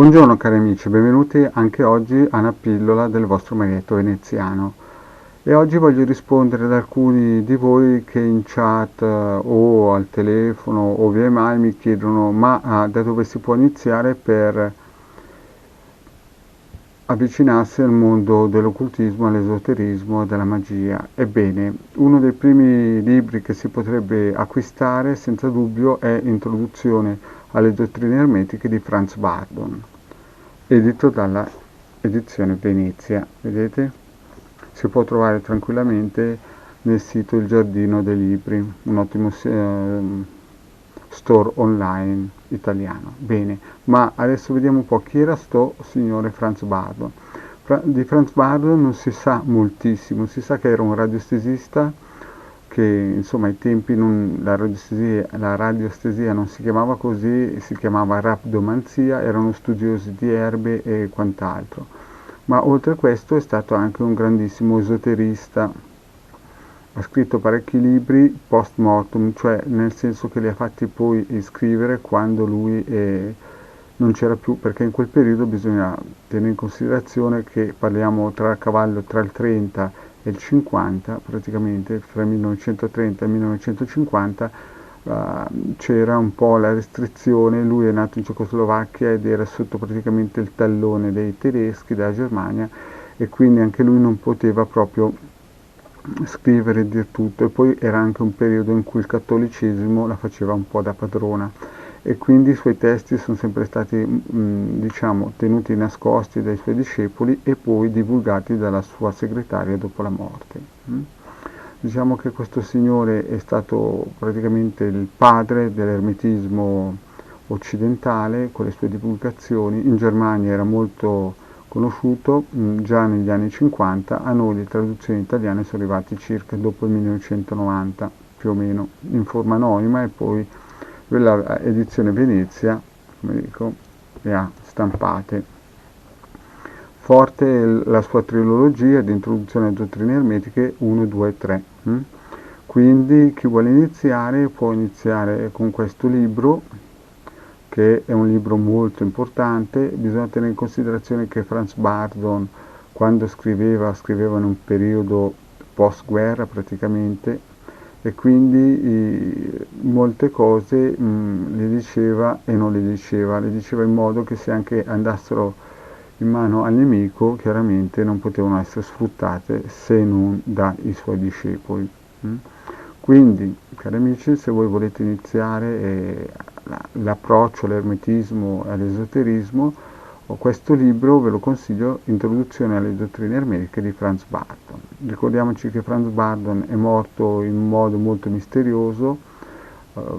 Buongiorno cari amici, benvenuti anche oggi a una pillola del vostro Marietto veneziano. E oggi voglio rispondere ad alcuni di voi che in chat o al telefono o via email mi chiedono da dove si può iniziare per avvicinarsi al mondo dell'occultismo, all'esoterismo e della magia. Ebbene, uno dei primi libri che si potrebbe acquistare senza dubbio è Introduzione alle dottrine ermetiche di Franz Bardon, edito dalla edizione Venezia. Vedete? Si può trovare tranquillamente nel sito Il Giardino dei Libri, un ottimo store online italiano. Bene, ma adesso vediamo un po' chi era sto signore Franz Bardon. Di Franz Bardon non si sa moltissimo, si sa che era un radiostesista che insomma ai tempi la radiostesia non si chiamava così, si chiamava rapdomanzia, erano studiosi di erbe e quant'altro. Ma oltre a questo è stato anche un grandissimo esoterista. Ha scritto parecchi libri post mortem, cioè nel senso che li ha fatti poi scrivere quando lui non c'era più, perché in quel periodo bisogna tenere in considerazione che parliamo tra il cavallo tra il 30 e il 50, praticamente tra il 1930 e il 1950, c'era un po' la restrizione. Lui è nato in Cecoslovacchia ed era sotto praticamente il tallone dei tedeschi, della Germania, e quindi anche lui non poteva proprio scrivere e dir tutto, e poi era anche un periodo in cui il cattolicesimo la faceva un po' da padrona e quindi i suoi testi sono sempre stati diciamo tenuti nascosti dai suoi discepoli e poi divulgati dalla sua segretaria dopo la morte. Diciamo che questo signore è stato praticamente il padre dell'ermetismo occidentale con le sue divulgazioni. In Germania era molto conosciuto già negli anni 50, a noi le traduzioni italiane sono arrivate circa dopo il 1990, più o meno, in forma anonima, e poi quella edizione Venezia, come dico, le ha stampate. Forte la sua trilogia di introduzione alle dottrine ermetiche 1, 2 e 3. Quindi chi vuole iniziare può iniziare con questo libro, che è un libro molto importante. Bisogna tenere in considerazione che Franz Bardon, quando scriveva in un periodo post-guerra praticamente, e quindi molte cose le diceva e non le diceva in modo che se anche andassero in mano al nemico, chiaramente non potevano essere sfruttate se non dai suoi discepoli. Quindi, cari amici, se voi volete iniziare l'approccio all'ermetismo e all'esoterismo, questo libro ve lo consiglio, Introduzione alle dottrine ermetiche di Franz Bardon. Ricordiamoci che Franz Bardon è morto in un modo molto misterioso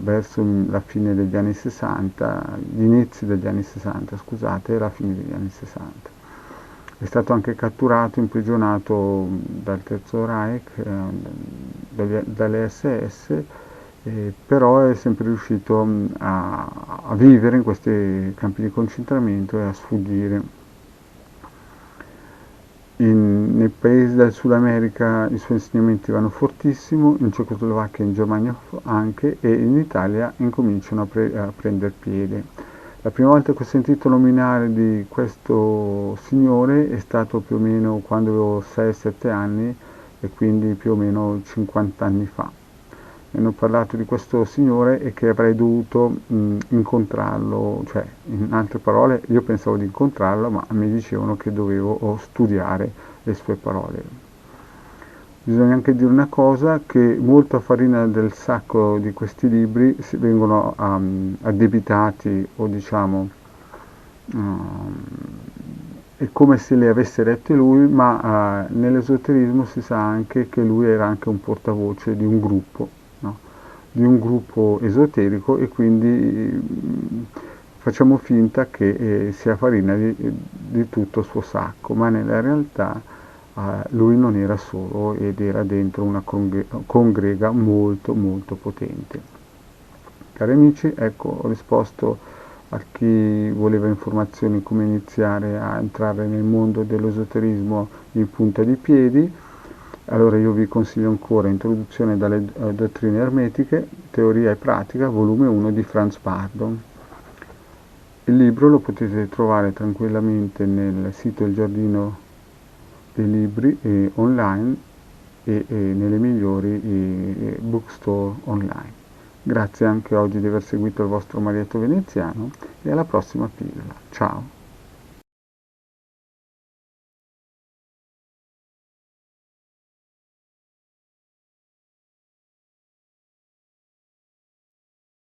verso la fine degli anni 60, gli inizi degli anni 60, scusate, e la fine degli anni 60. È stato anche catturato, imprigionato dal Terzo Reich, dalle SS, però è sempre riuscito a vivere in questi campi di concentramento e a sfuggire. Nei paesi del Sud America i suoi insegnamenti vanno fortissimo, in Cecoslovacchia e in Germania anche, e in Italia incominciano a prendere piede. La prima volta che ho sentito nominare di questo signore è stato più o meno quando avevo 6-7 anni, e quindi più o meno 50 anni fa. Mi hanno parlato di questo signore e che avrei dovuto incontrarlo, cioè in altre parole io pensavo di incontrarlo, ma mi dicevano che dovevo studiare le sue parole. Bisogna anche dire una cosa, che molta farina del sacco di questi libri vengono addebitati, o diciamo è come se le avesse lette lui, ma nell'esoterismo si sa anche che lui era anche un portavoce di un gruppo, no? Di un gruppo esoterico, e quindi facciamo finta che sia farina di tutto il suo sacco, ma nella realtà lui non era solo ed era dentro una congrega molto molto potente. Cari amici, ecco, ho risposto a chi voleva informazioni come iniziare a entrare nel mondo dell'esoterismo in punta di piedi. Allora io vi consiglio ancora Introduzione dalle dottrine ermetiche, teoria e pratica, volume 1 di Franz Bardon. Il libro lo potete trovare tranquillamente nel sito Il Giardino dei Libri online e nelle migliori bookstore online. Grazie anche oggi di aver seguito il vostro Marietto Veneziano e alla prossima pillola. Ciao!